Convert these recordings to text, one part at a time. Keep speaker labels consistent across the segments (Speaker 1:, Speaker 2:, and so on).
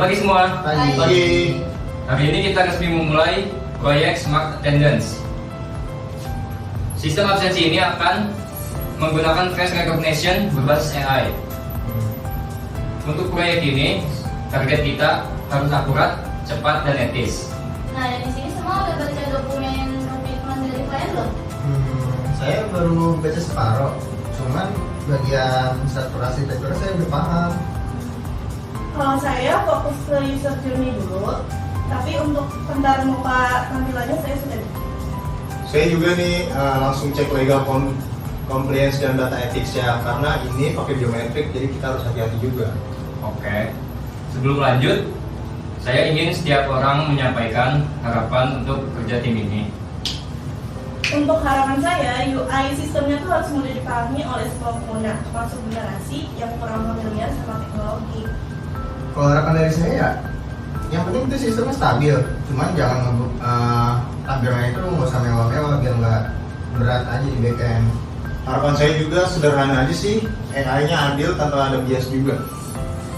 Speaker 1: pagi semua.
Speaker 2: Pagi.
Speaker 1: Hari ini kita resmi memulai proyek Smart Attendance. Sistem absensi ini akan menggunakan face recognition berbasis AI. Untuk proyek ini, target kita harus akurat, cepat, dan etis.
Speaker 3: Nah, dari sini semua udah baca dokumen komitmen dari klien belum?
Speaker 2: Saya baru baca separuh, cuman bagian saturasi teknik saya udah paham.
Speaker 4: Kalau saya fokus ke user journey dulu, tapi untuk pendar muka tampilannya saya sudah.
Speaker 5: Saya juga nih langsung cek legal compliance dan data ethics ya, karena ini pakai biometrik, jadi kita harus hati-hati juga.
Speaker 1: Oke. Sebelum lanjut, saya ingin setiap orang menyampaikan harapan untuk kerja tim ini.
Speaker 4: Untuk harapan saya, UI sistemnya tuh harus mudah dipahami oleh semua pengguna, termasuk generasi yang kurang familiar sama teknologi.
Speaker 2: Kalau harapan dari saya ya, yang penting itu sistemnya stabil. Cuman jangan tampilannya itu nggak usah mewah-mewah biar nggak berat aja di backend.
Speaker 5: Harapan saya juga sederhana aja sih, AI-nya adil tanpa ada bias juga.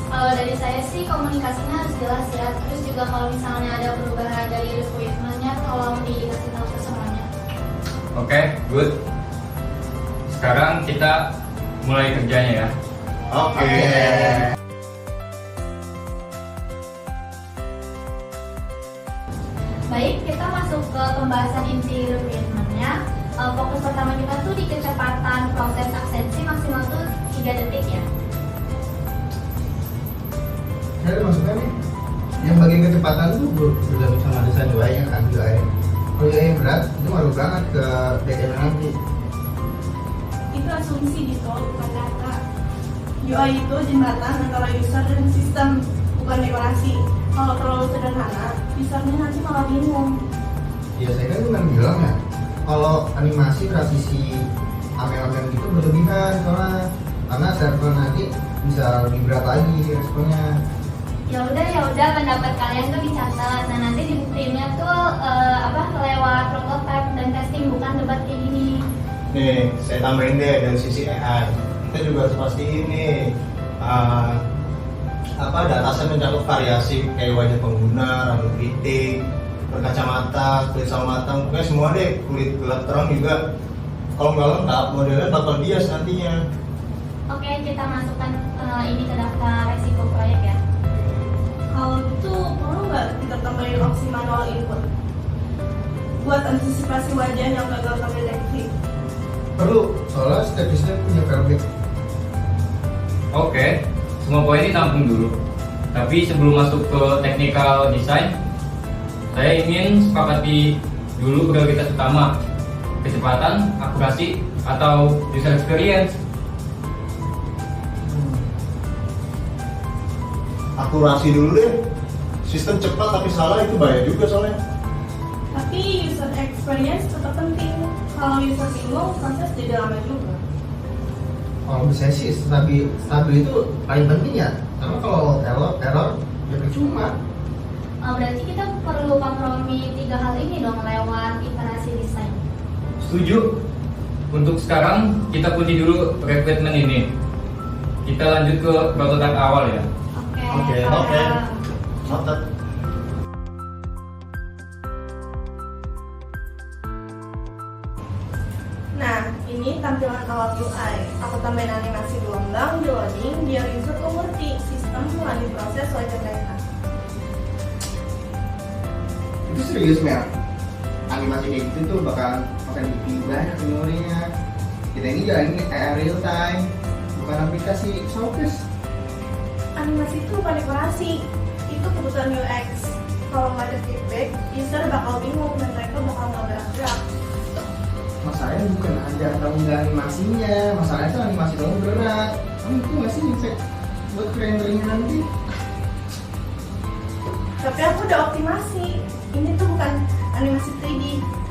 Speaker 3: Kalau dari saya sih komunikasinya harus jelas ya. Terus juga kalau misalnya ada perubahan dari requirement-nya, tolong dikasih tahu ke semuanya.
Speaker 1: Oke, good. Sekarang kita mulai kerjanya ya.
Speaker 5: Oke.
Speaker 3: Baik, kita masuk ke pembahasan inti requirement-nya. Fokus pertama kita tuh di kecepatan proses absensi maksimal tuh 3 detik ya.
Speaker 2: Saya ada masukan nih. Yang bagian kecepatan itu sudah bisa desain UI-nya kan, UI. Kalau UI yang berat, itu ngaruh banget ke backend nanti.
Speaker 4: Itu asumsi gitu, bukan data. UI itu jembatan antara user dan sistem, bukan dekorasi. Kalau terlalu sederhana, usernya nanti malah bingung.
Speaker 2: Ya saya kan cuma bilang ya, kalau animasi transisi amel-amel gitu berlebihan soalnya, karena server nanti bisa lebih berat lagi responnya.
Speaker 3: Ya udah pendapat kalian tuh dicatat. Nah, nanti dibuktiinnya tuh lewat prototype dan testing, bukan debat kayak gini.
Speaker 5: Nih, saya tambahin deh dari sisi AI. Kita juga harus pastiin nih dataset mencakup variasi kayak wajah pengguna, rambut kritik, berkacamata, kulit sama matang, pokoknya semua deh, kulit gelap terang juga. Kalau nggak lengkap, modelnya bakal bias nantinya.
Speaker 3: Oke, kita masukkan ini ke daftar resiko proyek ya.
Speaker 4: Kalau gitu, perlu nggak kita tambahin opsi manual input? Buat antisipasi wajah yang gagal terdeteksi.
Speaker 2: Perlu, soalnya setiap sistem punya fallback.
Speaker 1: Oke, semua poin ini tampung dulu. Tapi sebelum masuk ke technical design, saya ingin sepakati dulu prioritas utama: kecepatan, akurasi, atau user experience.
Speaker 5: Akurasi dulu deh. Sistem cepat tapi salah itu bahaya juga soalnya.
Speaker 4: Tapi user experience tetap penting. Kalau user bingung, proses jadi lama juga.
Speaker 2: Kalau menurut saya sih stabil itu paling penting ya, karena kalau error ya percuma.
Speaker 3: Berarti kita perlu kompromi 3 hal ini dong lewat iterasi desain.
Speaker 1: Setuju. Untuk sekarang kita kunci dulu requirement ini. Kita lanjut ke prototype awal ya.
Speaker 5: Oke. Noted.
Speaker 4: Nah, ini tampilan awal UI. Aku tambahin animasi gelombang di loading biar user tuh ngerti sistem lagi proses wajah mereka.
Speaker 2: Itu serius Mel, animasi kayak gitu tuh bakal dipilih banyak memorinya. Kita ini jalanin kayak real time, bukan aplikasi showcase.
Speaker 4: Animasi itu bukan dekorasi, itu kebutuhan UX. Kalau nggak ada feedback, user bakal bingung dan mereka bakal nggak bergerak.
Speaker 2: Masalahnya bukan ada atau enggak animasinya, masalahnya itu animasi terlalu berat. Kamu itu nggak sih nyek buat renderingnya nanti?
Speaker 4: Tapi aku udah optimasi. Ini tuh bukan animasi 3D,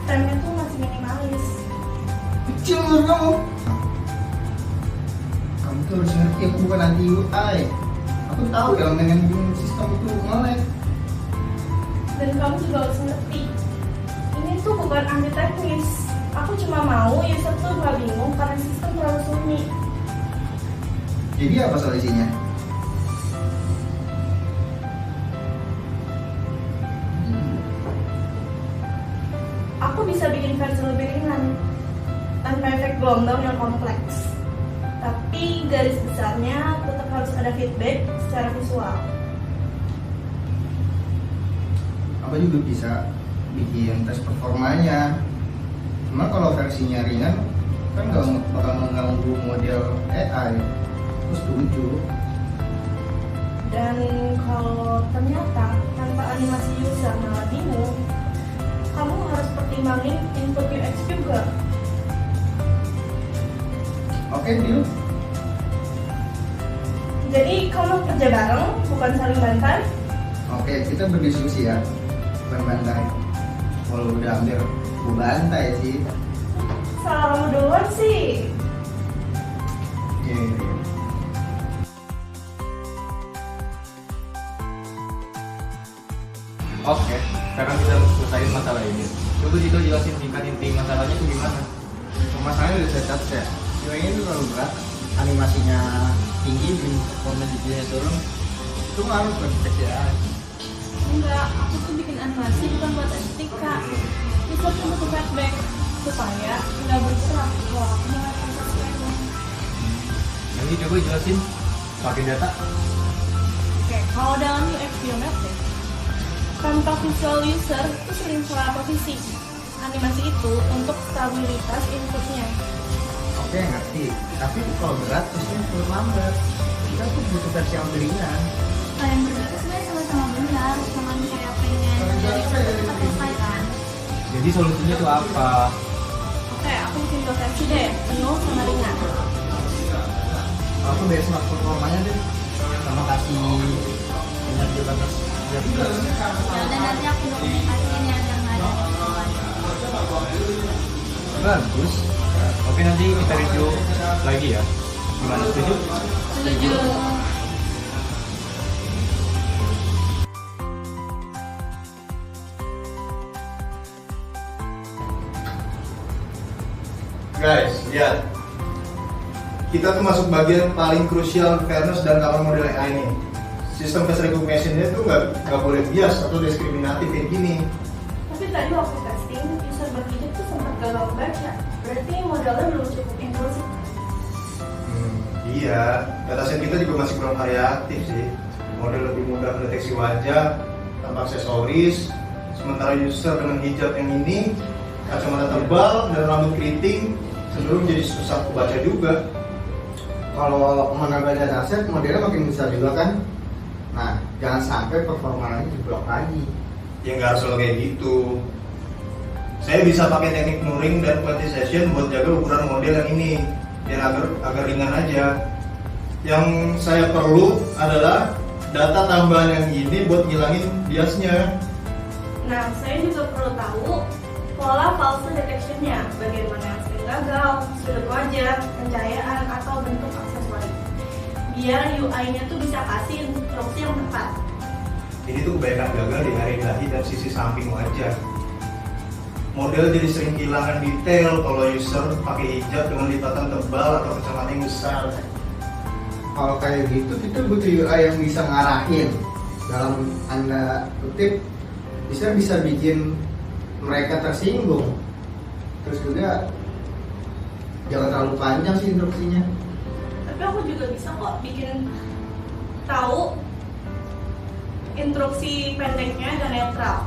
Speaker 4: frame-nya tuh masih minimalis.
Speaker 2: Kecil menurut kamu. Kamu tuh harus ngerti, aku bukan anti UI. Aku tahu elemen yang bikin sistem itu nge-lag.
Speaker 4: Dan kamu juga harus ngerti, ini tuh bukan anti teknis. Aku cuma mau user tuh nggak bingung karena sistem terlalu sunyi.
Speaker 2: Jadi apa solusinya?
Speaker 4: gelombang yang kompleks. Tapi garis besarnya tetap harus ada feedback secara visual.
Speaker 2: Apa juga bisa bikin tes performanya. Cuma kalau versinya ringan kan nggak bakal mengganggu model AI. Aku setuju.
Speaker 4: Dan kalau ternyata tanpa animasi user malah bingung, kamu harus pertimbangin input UX juga.
Speaker 2: Oke, deal.
Speaker 4: Jadi kamu kerja bareng, bukan saling bantai.
Speaker 2: Oke, kita berdiskusi ya, bukan bantai. Kalau udah hampir gue bantai sih.
Speaker 4: Salah kamu duluan sih.
Speaker 2: Iya.
Speaker 1: Oke, sekarang kita harus selesaiin masalah ini. Coba Dito jelasin singkat inti masalahnya itu gimana?
Speaker 2: Masalahnya udah saya cat ya. UI ini terlalu berat, animasinya tinggi, performance nya turun. Itu ngaruh ke deteksi.
Speaker 4: Enggak, aku tuh bikin animasi bukan buat estetika. Bisa untuk feedback supaya nggak bergerak kalau aku mulai proses training.
Speaker 1: Nanti coba jelasin pakai data.
Speaker 4: Oke, kalau dalam UX biometrik, tanpa visual user itu sering salah posisi. Animasi itu untuk stabilitas inputnya.
Speaker 2: Oke, ngerti. Tapi kalau berat terusnya perlu lambat. Kita tuh butuh versi yang ringan.
Speaker 3: Kalian berdua tuh sebenarnya sama-sama benar, sama kayak pengen dari cepat selesai kan.
Speaker 1: Jadi solusinya tuh apa?
Speaker 4: Oke, aku bikin dua versi deh, penuh sama ringan.
Speaker 2: Aku benchmark performanya deh. Sama kasih energi batas.
Speaker 3: Ya udah nanti aku dokumentasiin ya biar nggak ada kesalahan.
Speaker 1: Bagus. Oke, nanti kita review lagi ya. Gimana, setuju?
Speaker 3: Setuju.
Speaker 5: Guys, lihat. Kita tuh masuk bagian paling krusial fairness dan keamanan model AI ini. Sistem face recognition-nya tuh nggak boleh bias atau diskriminatif kayak gini.
Speaker 4: Tapi tadi waktu testing, user berpikir tuh sempat gagal baca. Berarti modelnya belum cukup inklusif.
Speaker 5: Iya, dataset kita juga masih kurang variatif sih. Model lebih mudah mendeteksi wajah tanpa aksesoris, sementara user dengan hijab yang ini, kacamata tebal dan rambut keriting cenderung jadi susah kebaca juga.
Speaker 2: Kalau menambah dataset, modelnya makin besar juga kan. Nah, jangan sampai performanya jeblok lagi.
Speaker 5: Ya nggak harus selalu kayak gitu. Saya bisa pakai teknik Turing dan quantization buat jaga ukuran model yang ini biar agar ringan aja. Yang saya perlu adalah data tambahan yang ini buat ngilangin biasnya.
Speaker 4: Nah, saya juga perlu tahu pola false detection-nya, bagian mana yang sering gagal, sudut wajah, pencahayaan, atau bentuk aksesori. Biar UI-nya tuh bisa kasih instruksi yang tepat.
Speaker 5: Ini tuh kebanyakan gagal di area dahi dan sisi samping wajah. Model jadi sering kehilangan detail kalau user pakai hijab dengan lipatan tebal atau kacamata yang besar.
Speaker 2: Kalau kayak gitu, kita butuh UI yang bisa ngarahin. Dalam Anda kutip, bisa bikin mereka tersinggung. Terus juga jangan terlalu panjang sih instruksinya.
Speaker 4: Tapi aku juga bisa kok bikin tahu instruksi pendeknya dan netral.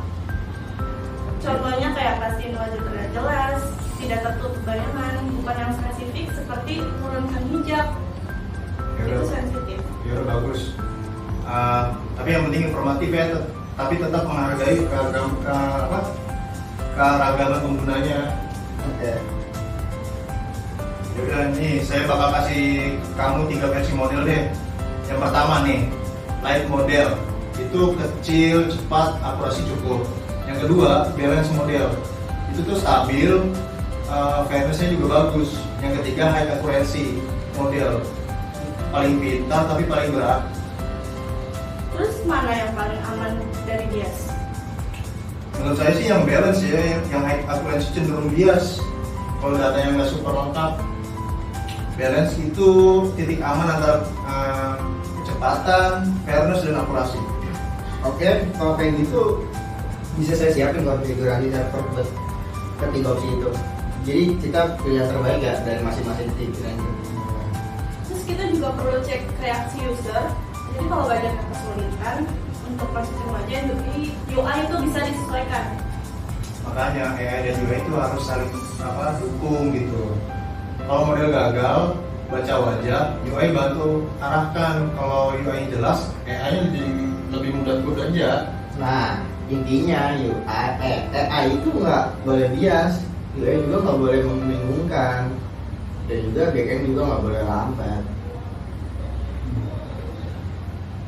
Speaker 4: Contohnya kayak pastiin wajah terlihat jelas, tidak tertutup bayangan, bukan yang spesifik seperti turunkan hijab. Itu sensitif.
Speaker 5: Ya udah bagus. Tapi yang penting informatif ya, tapi tetap menghargai keragaman penggunanya.
Speaker 2: Oke.
Speaker 5: Yaudah nih, saya bakal kasih kamu 3 versi model deh. Yang pertama nih, light model. Itu kecil, cepat, akurasi cukup. Yang kedua, balance model. Itu tuh stabil, fairness-nya juga bagus. Yang ketiga, high accuracy model. Paling pintar tapi paling berat.
Speaker 4: Terus mana yang paling aman dari bias?
Speaker 5: Menurut saya sih yang balance ya, yang high accuracy cenderung bias. Kalau datanya nggak super lengkap, balance itu titik aman antara kecepatan, fairness, dan akurasi.
Speaker 2: Oke, kalau kayak gitu bisa saya siapin konfigurasi server buat ketiga opsi itu. Jadi kita pilih yang terbaik ya dari masing-masing tim aja.
Speaker 4: Terus kita juga perlu cek reaksi user. Jadi kalau banyak yang kesulitan untuk masukin wajah, UI itu bisa disesuaikan.
Speaker 5: Makanya AI dan UI itu harus saling dukung gitu. Kalau model gagal baca wajah, UI bantu arahkan. Kalau UI jelas, AI-nya jadi lebih mudah bekerja.
Speaker 2: Nah, intinya AI itu nggak boleh bias, UI juga nggak boleh membingungkan, dan juga backend juga nggak boleh lambat.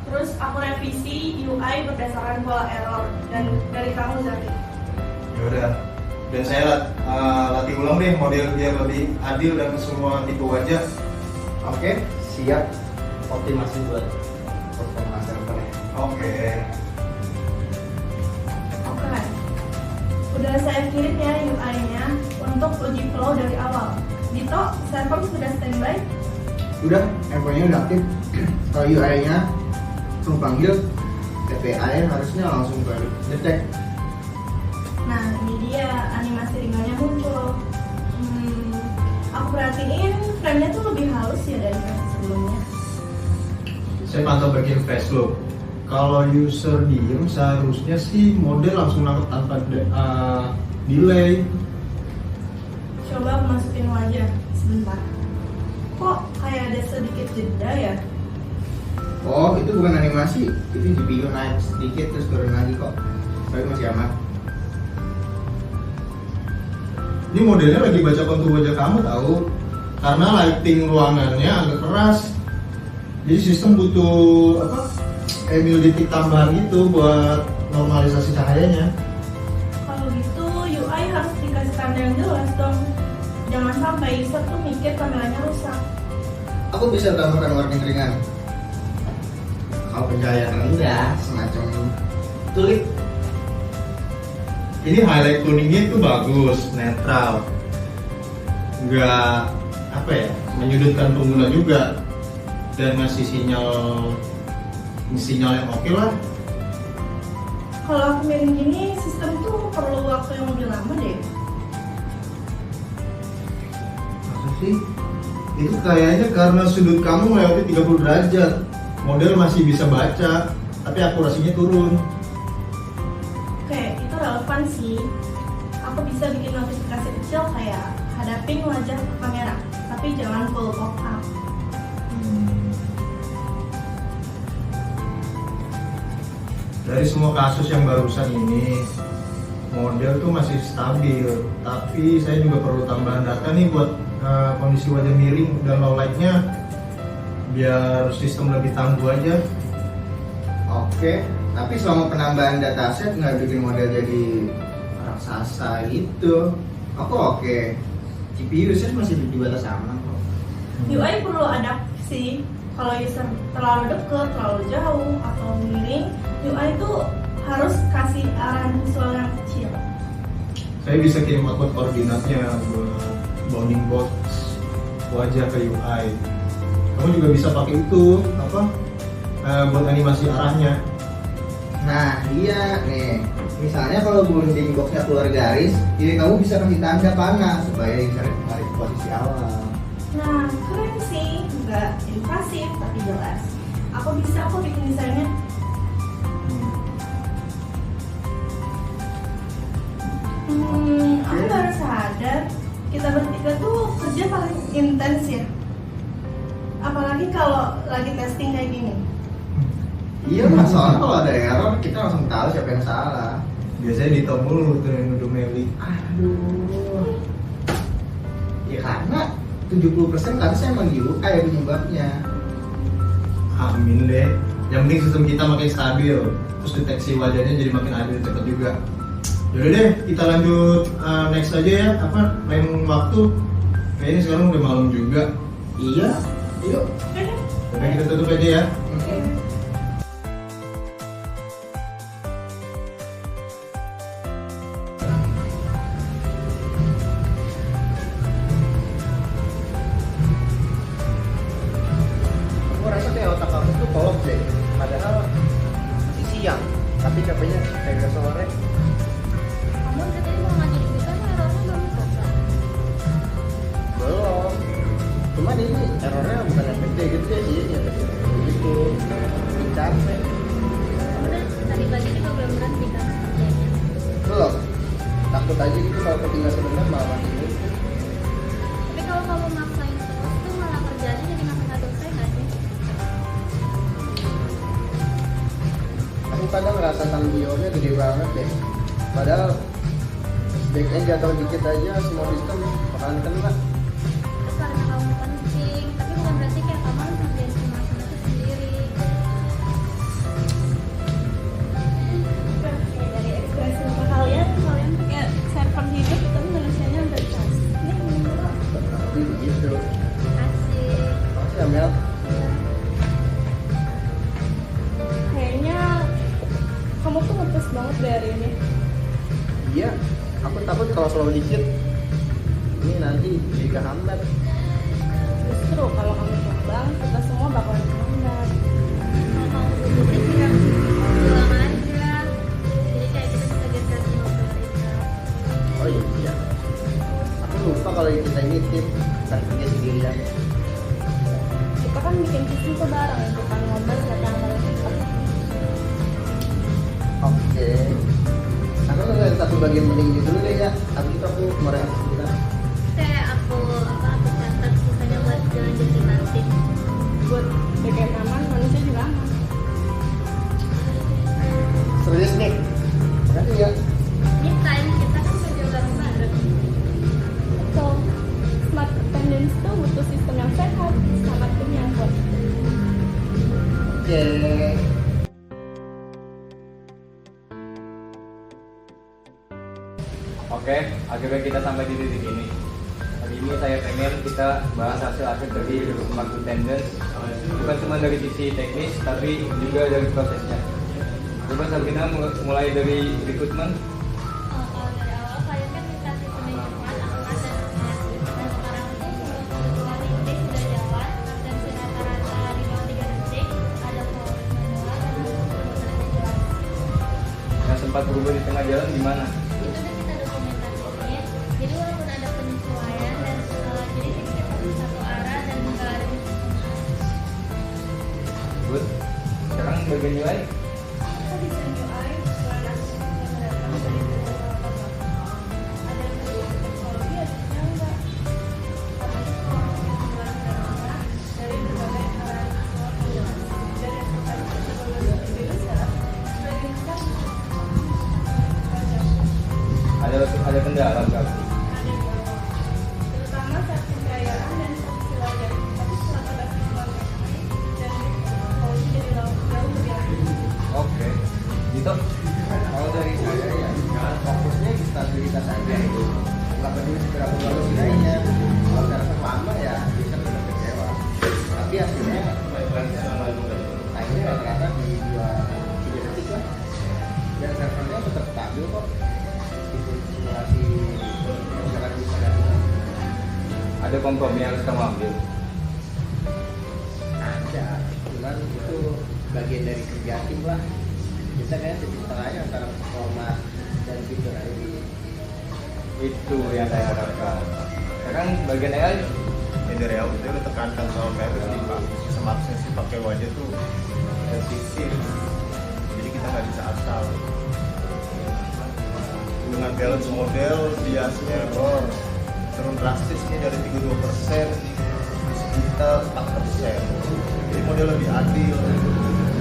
Speaker 4: Terus aku revisi UI berdasarkan pola error dan dari kamu Zaki.
Speaker 5: Ya udah. Dan saya latih ulang deh model biar lebih adil dan semua tipe wajah.
Speaker 2: Oke, siap. Optimasi buat performa servernya.
Speaker 5: Oke.
Speaker 4: Oke. Udah saya kirim ya UI-nya untuk uji flow dari awal. Dito, server sudah standby?
Speaker 2: Udah, endpoint-nya udah aktif. Kalau UI-nya langsung panggil, API harusnya langsung ke detect.
Speaker 4: Nah, ini dia animasi ringannya muncul. Aku perhatiin frame-nya tuh lebih halus ya dari versi sebelumnya.
Speaker 5: Saya pantau bagian face look. Kalau user diem seharusnya sih model langsung nangkep tanpa delay.
Speaker 4: Coba aku masukin wajah sebentar. Kok kayak ada sedikit jeda ya?
Speaker 2: Oh, itu bukan animasi, itu GPU naik sedikit terus turun lagi kok. Tapi masih aman.
Speaker 5: Ini modelnya lagi baca kontur wajah kamu tahu, karena lighting ruangannya agak keras. Jadi sistem butuh Emil detik tambahan gitu buat normalisasi cahayanya.
Speaker 4: Kalau gitu UI harus dikasih tanda yang jelas dong. Jangan sampai user tuh mikir kameranya rusak.
Speaker 2: Aku bisa tambahkan warning ringan. Kalau pencahayaan rendah, semacam tulip.
Speaker 5: Ini highlight tuningnya itu bagus, netral, nggak menyudutkan pengguna juga, dan ngasih sinyal yang oke lah.
Speaker 4: Kalau aku miring gini, sistem tuh perlu waktu yang lebih lama deh.
Speaker 5: Masa sih? Itu kayaknya karena sudut kamu melewati 30 derajat. Model masih bisa baca, tapi akurasinya turun.
Speaker 4: Oke, itu relevan sih. Aku bisa bikin notifikasi kecil kayak hadapin wajah ke kamera, tapi jangan full pop-up.
Speaker 5: Dari semua kasus yang barusan ini, model tuh masih stabil. Tapi saya juga perlu tambahan data nih buat kondisi wajah miring dan low light-nya, biar sistem lebih tangguh aja.
Speaker 2: Oke, tapi selama penambahan dataset nggak bikin model jadi raksasa gitu. Aku oke. GPU users masih di batas aman kok.
Speaker 4: UI perlu adaptasi. Kalau user terlalu dekat, terlalu jauh, atau miring, UI itu harus kasih arahan visual yang kecil.
Speaker 5: Saya bisa kirim output koordinatnya buat bounding box wajah ke UI. Kamu juga bisa pakai itu buat animasi arahnya.
Speaker 2: Nah, iya nih. Misalnya kalau bounding boxnya keluar garis, jadi kamu bisa kasih tanda panah supaya ditarik ke posisi awal.
Speaker 4: Nah, keren sih, nggak invasif tapi jelas. Aku bikin desainnya. Aku baru sadar kita bertiga tuh kerja paling intens ya. Apalagi kalau lagi testing kayak gini.
Speaker 2: Iya, masalah kalau ada error kita langsung tahu siapa yang salah.
Speaker 5: Biasanya di top mulu tuh yang nuduh Meli.
Speaker 2: Aduh. Ya karena 70% harusnya emang UI penyebabnya.
Speaker 5: Amin deh. Yang penting sistem kita makin stabil, terus deteksi wajahnya jadi makin adil, cepet juga. Yaudah deh, kita lanjut next aja ya. Lain waktu. Kayaknya sekarang udah malam juga.
Speaker 2: Iya. Yuk.
Speaker 5: Oke, kita tutup aja ya.
Speaker 2: Aku rasa kayak otak kamu tuh kolot deh. Padahal masih siang, tapi katanya kayak sore.
Speaker 3: Kamu udah tadi mau ngajar juga kan errornya belum selesai.
Speaker 2: kayak gitu ya sih ya itu capek.
Speaker 3: Udah tadi pagi juga belum berhenti kan kerjanya.
Speaker 2: Belum, takut aja gitu kalau ketinggalan sebentar malah mati gitu.
Speaker 3: Tapi kalau kamu maksain terus tuh malah kerjanya jadi makin nggak selesai nggak sih?
Speaker 2: Aku kadang ngerasa tanggung jawabnya gede banget deh. Padahal backend jatuh dikit aja semua sistem bakalan kena.
Speaker 3: Terus karena kamu penting, tapi bukan berarti kayak kamu harus ngerjain semua itu sendiri.
Speaker 4: Dari ekspresi muka kalian pakai server hidup tapi manusianya udah dikasih. Ini menurut
Speaker 2: Tapi begitu.
Speaker 3: Asik.
Speaker 2: Makasih ya Mel.
Speaker 4: kayaknya kamu tuh ngetes banget deh hari ini.
Speaker 2: Iya, aku takut kalau selalu dikit ini nanti jadi kehambat.
Speaker 4: Justru kalau kamu kembang, kita semua bakalan kembang.
Speaker 3: Kalau kamu butuhin sih yang bilang aja. Jadi kayak kita bisa geser semua prioritas.
Speaker 2: Oh iya. Aku lupa kalau kita ini tim, bukan kerja sendirian.
Speaker 4: Kita kan bikin visi tuh bareng, bukan ngobrol nggak yang
Speaker 2: Oke. Aku ngeliat satu bagian penting dulu deh ya. Habis itu aku kemarin bilang
Speaker 3: Kayak aku catat sisanya buat jalan-jalan nanti.
Speaker 4: buat bagian aman, manusia juga aman.
Speaker 2: serius nih. Makasih ya.
Speaker 3: Ini time kita kan kerja bareng-bareng.
Speaker 4: So, smart attendance tuh butuh sistem yang sehat, sama tim yang kuat.
Speaker 2: Oke.
Speaker 1: Oke, akhirnya kita sampai di titik ini. Hari ini saya pengen kita bahas hasil-hasil dari smart attendance, bukan cuma dari sisi teknis, tapi juga dari prosesnya. Coba Sabrina mulai dari rekrutmen.
Speaker 3: Kalau dari awal kalian kan minta sistem yang cepat, akurat dan koordinasi. Dan sekarang tuh kebetulan ini sudah jalan dan sudah rata-rata di bawah 3 detik. Ada proses manual dan kemudian yang jelas.
Speaker 1: Yang sempat berubah di tengah jalan gimana?
Speaker 3: Itu udah kita dokumentasiin. Jadi walaupun ada penyesuaian dan jadi kita satu arah dan nggak ada
Speaker 1: Good. Sekarang bagian nilai.
Speaker 4: Kita desain UI sesuai nasib yang datang dari beberapa tempat. Ada yang dari teknologi, ada yang enggak. Karena itu pengalaman dari berbagai arah dari ekspektasi teknologi itu secara sebagai besar
Speaker 1: Ada kendala nggak?
Speaker 4: ada terutama saat pencahayaan dan saat wilayah. Tapi setelah pada visual dan teknologi jadi jauh lebih aktif.
Speaker 1: Oke. Gitu.
Speaker 2: Kalau dari saya ya fokusnya di stabilitas aja. Nggak peduli seberapa bagus nilainya. Kalau server lama ya bisa tetap kecewa. Tapi hasilnya akhirnya rata-rata di 2-3 detik lah. Dan servernya tetap stabil kok. Itu simulasi misalkan bisa datang.
Speaker 1: Ada kompromi yang harus kamu ambil.
Speaker 2: Ada, cuman itu bagian dari kerja tim lah. Kita kayak titik tengahnya antara performa dan fitur aja di
Speaker 1: Itu yang saya harapkan. Sekarang bagian AI.
Speaker 5: Ya dari awal saya udah tekankan soal privacy Pak. Smart Sense pakai wajah tuh sensitif. Jadi kita nggak bisa asal. Dengan balance model biasnya error turun drastis nih dari 32% sekitar 4%. Jadi model lebih adil.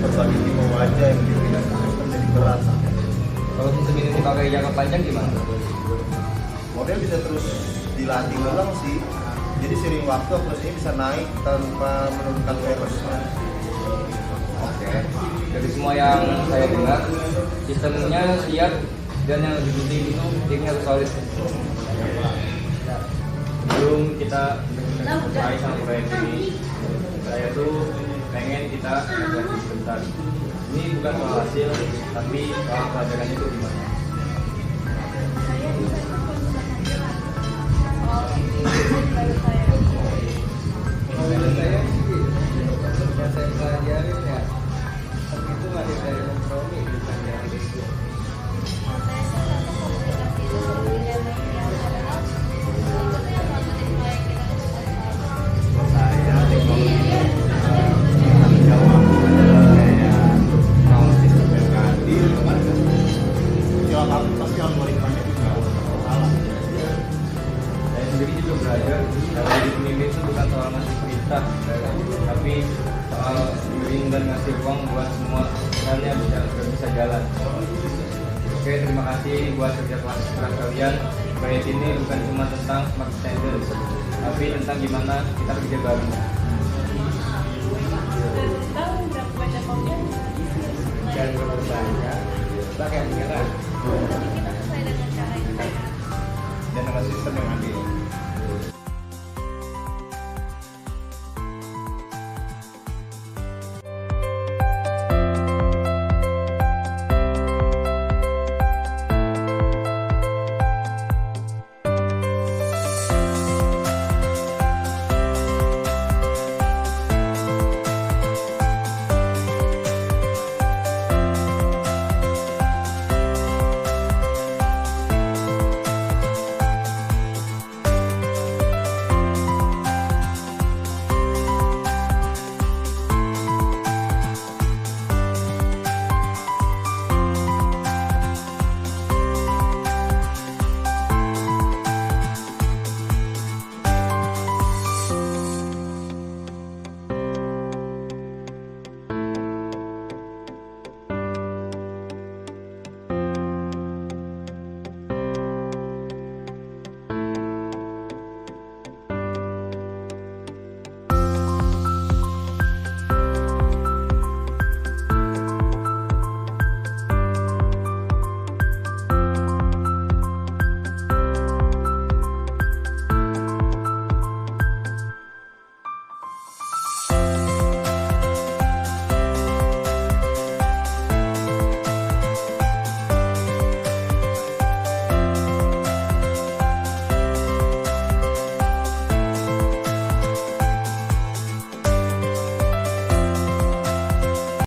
Speaker 5: Berbagai tipe wajah yang dipilih sistem jadi berat.
Speaker 1: Kalau sistem ini dipakai jangka panjang gimana?
Speaker 5: Model bisa terus dilatih ulang sih. Jadi seiring waktu akurasinya bisa naik tanpa menurunkan error.
Speaker 1: Oke. Dari semua yang saya dengar, sistemnya siap dan yang lebih penting itu timnya harus solid. Sebelum kita mulai sama proyek ini, saya tuh pengen kita refleksi sebentar. Ini bukan soal hasil, tapi soal pelajaran itu gimana.
Speaker 4: Saya bisa ikut konsultasi jelas soal ini baru saya.
Speaker 2: Menurut saya sih yang saya pelajarin ya itu masih dari kompromi bukan dari risiko.
Speaker 3: Kalau saya sih contoh komunikasi itu berbeda material padahal itu tuh yang selama di proyek kita tuh
Speaker 5: Saya teknologi
Speaker 1: Jadi pemimpin itu bukan soal ngasih perintah, tapi soal giving dan ngasih ruang buat semua sebenarnya bisa jalan. Oke, terima kasih buat kerja keras kalian. Proyek ini bukan cuma tentang smart attendance, tapi tentang gimana kita kerja bareng.
Speaker 4: Dan tentang berapa banyak komplain
Speaker 2: Dan berapa banyak pakai menyerah.
Speaker 3: Jadi kita sesuai dengan cara yang kita
Speaker 5: Dan dengan sistem yang adil.